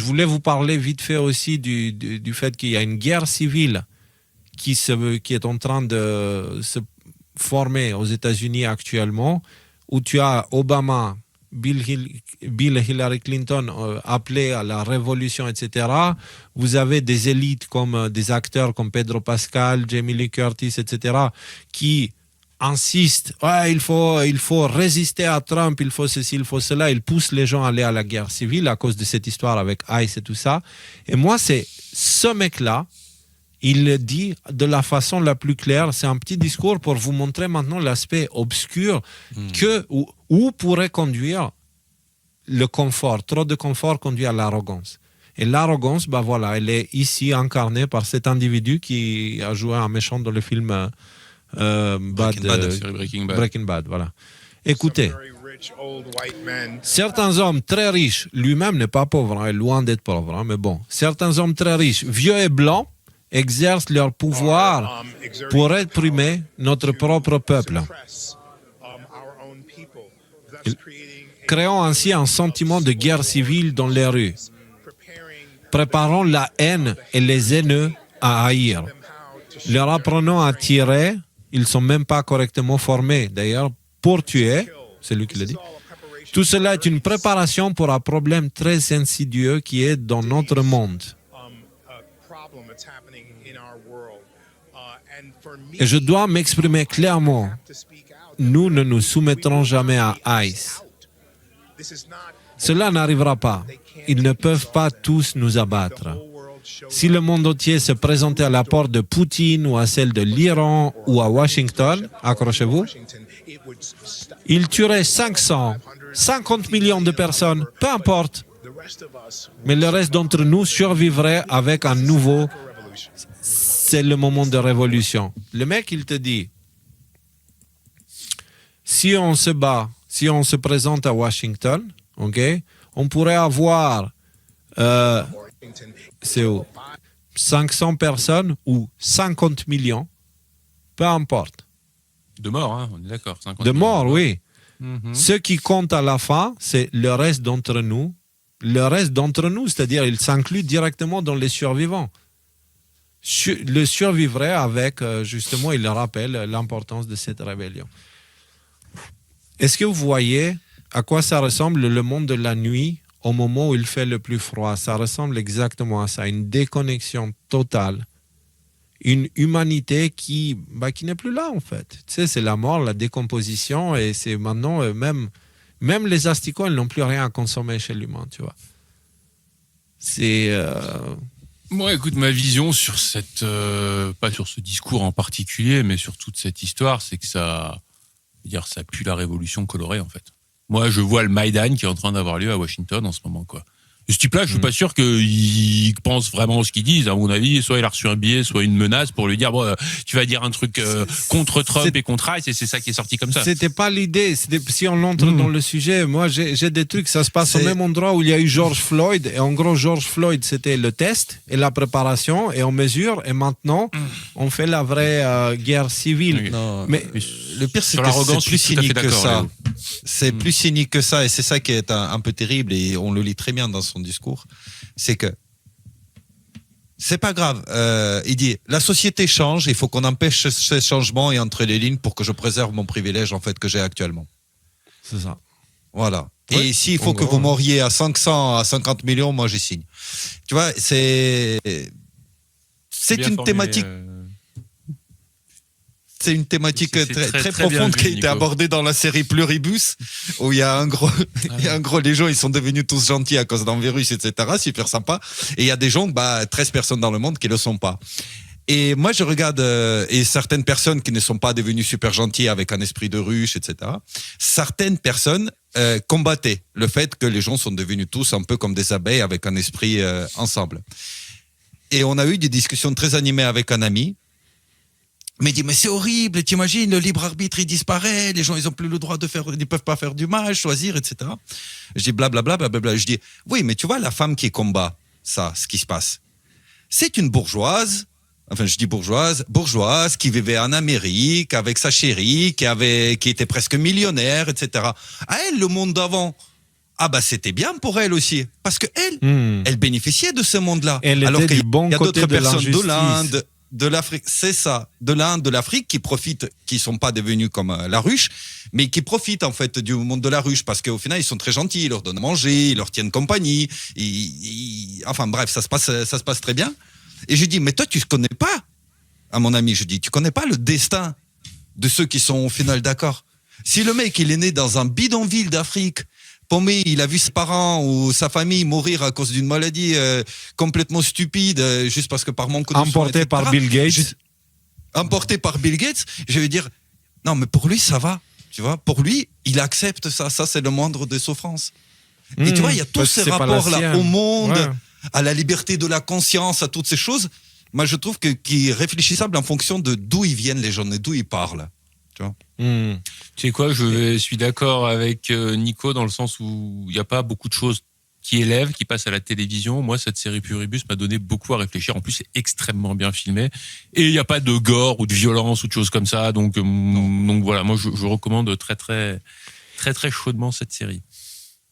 voulais vous parler vite fait aussi du fait qu'il y a une guerre civile qui est en train de se former aux États-Unis actuellement, où tu as Obama, Bill et Hillary Clinton appelés à la révolution, etc. Vous avez des élites comme des acteurs comme Pedro Pascal, Jamie Lee Curtis, etc. qui insistent, il faut résister à Trump, il faut ceci, il faut cela. Ils poussent les gens à aller à la guerre civile à cause de cette histoire avec ICE et tout ça. Et moi, c'est ce mec-là, il le dit de la façon la plus claire. C'est un petit discours pour vous montrer maintenant l'aspect obscur où pourrait conduire le confort. Trop de confort conduit à l'arrogance. Et l'arrogance, voilà, elle est ici incarnée par cet individu qui a joué un méchant dans le film Breaking Bad. Voilà. Écoutez, certains hommes très riches, lui-même n'est pas pauvre, loin d'être pauvre, mais bon, certains hommes très riches, vieux et blancs, exercent leur pouvoir pour réprimer notre propre peuple, créant ainsi un sentiment de guerre civile dans les rues, préparant la haine et les haineux à haïr, leur apprenant à tirer. Ils ne sont même pas correctement formés, d'ailleurs, pour tuer, c'est lui qui l'a dit. Tout cela est une préparation pour un problème très insidieux qui est dans notre monde. Et je dois m'exprimer clairement. Nous ne nous soumettrons jamais à ICE. Cela n'arrivera pas. Ils ne peuvent pas tous nous abattre. Si le monde entier se présentait à la porte de Poutine ou à celle de l'Iran ou à Washington, accrochez-vous, il tuerait 500, 50 millions de personnes, peu importe. Mais le reste d'entre nous survivrait avec un nouveau... C'est le moment de révolution. Le mec, il te dit, si on se bat, si on se présente à Washington, okay, on pourrait avoir 500 personnes ou 50 millions, peu importe. De morts, hein, on est d'accord. De morts, oui. Mm-hmm. Ce qui compte à la fin, c'est le reste d'entre nous. Le reste d'entre nous, c'est-à-dire il s'inclut directement dans les survivants. Le survivrait avec, justement, il rappelle l'importance de cette rébellion. Est-ce que vous voyez à quoi ça ressemble le monde de la nuit au moment où il fait le plus froid? Ça ressemble exactement à ça, une déconnexion totale, une humanité qui n'est plus là en fait. Tu sais, c'est la mort, la décomposition, et c'est maintenant, même les asticots, ils n'ont plus rien à consommer chez l'humain, tu vois. C'est... Moi, écoute, ma vision sur pas sur ce discours en particulier, mais sur toute cette histoire, c'est que ça pue la révolution colorée, en fait. Moi, je vois le Maïdan qui est en train d'avoir lieu à Washington en ce moment, quoi. Et ce type-là, je suis pas sûr qu'il pense vraiment ce qu'il dit. À mon avis, soit il a reçu un billet, soit une menace pour lui dire tu vas dire un truc contre Trump et contre ICE, et c'est ça qui est sorti comme ça. C'était pas l'idée. Si on entre dans le sujet, moi j'ai des trucs, ça se passe au même endroit où il y a eu George Floyd. Et en gros, George Floyd, c'était le test et la préparation, et on mesure, et maintenant, on fait la vraie guerre civile. Oui. Non, mais le pire, c'est que c'est plus cynique que ça. C'est plus cynique que ça, et c'est ça qui est un peu terrible, et on le lit très bien dans son discours. C'est que c'est pas grave. Il dit la société change, il faut qu'on empêche ce changement et entre les lignes pour que je préserve mon privilège en fait que j'ai actuellement. C'est ça. Voilà. Et s'il faut que vous moriez à 500, à 50 millions, moi j'y signe. Tu vois, c'est une thématique. C'est une thématique très profonde qui a été abordée dans la série Pluribus, où il y a un gros, les gens, ils sont devenus tous gentils à cause d'un virus, etc. Super sympa. Et il y a des gens, 13 personnes dans le monde qui le sont pas. Et moi, je regarde, et certaines personnes qui ne sont pas devenues super gentilles avec un esprit de ruche, etc. Certaines personnes combattaient le fait que les gens sont devenus tous un peu comme des abeilles avec un esprit ensemble. Et on a eu des discussions très animées avec un ami. Mais il dit, mais c'est horrible, t'imagines, le libre arbitre, il disparaît, les gens, ils ont plus le droit ils peuvent pas faire du mal, choisir, etc. Je dis, blablabla, blablabla. Je dis, oui, mais tu vois, la femme qui combat ça, ce qui se passe, c'est une bourgeoise, enfin, je dis bourgeoise, qui vivait en Amérique avec sa chérie, qui était presque millionnaire, etc. À elle, le monde d'avant, c'était bien pour elle aussi. Parce que elle bénéficiait de ce monde-là. Elle alors était qu'il du bon y a côté d'autres de personnes de l'injustice. l'Inde, de l'Afrique, c'est ça, de l'Inde, de l'Afrique qui profitent, qui sont pas devenus comme la ruche, mais qui profitent en fait du monde de la ruche parce qu'au final ils sont très gentils, ils leur donnent à manger, ils leur tiennent compagnie, enfin bref, ça se passe très bien. Et je dis mais toi tu connais pas, à mon ami, je dis tu connais pas le destin de ceux qui sont au final d'accord. Si le mec il est né dans un bidonville d'Afrique, paumé, il a vu ses parents ou sa famille mourir à cause d'une maladie complètement stupide, juste parce que par manque de soins, Emporté par Bill Gates. Emporté par Bill Gates, je vais dire, non, mais pour lui, ça va. Tu vois, pour lui, il accepte ça. Ça, c'est le moindre des souffrances. Et tu vois, il y a tous ces rapports-là au monde, à la liberté de la conscience, à toutes ces choses. Moi, je trouve qui est réfléchissable en fonction de d'où ils viennent les gens et d'où ils parlent. Tu vois. Tu sais quoi, je suis d'accord avec Nico dans le sens où il n'y a pas beaucoup de choses qui élèvent, qui passent à la télévision. Moi, cette série Pluribus m'a donné beaucoup à réfléchir. En plus, c'est extrêmement bien filmé. Et il n'y a pas de gore ou de violence ou de choses comme ça. Donc voilà, moi, je recommande très, très, très, très chaudement cette série.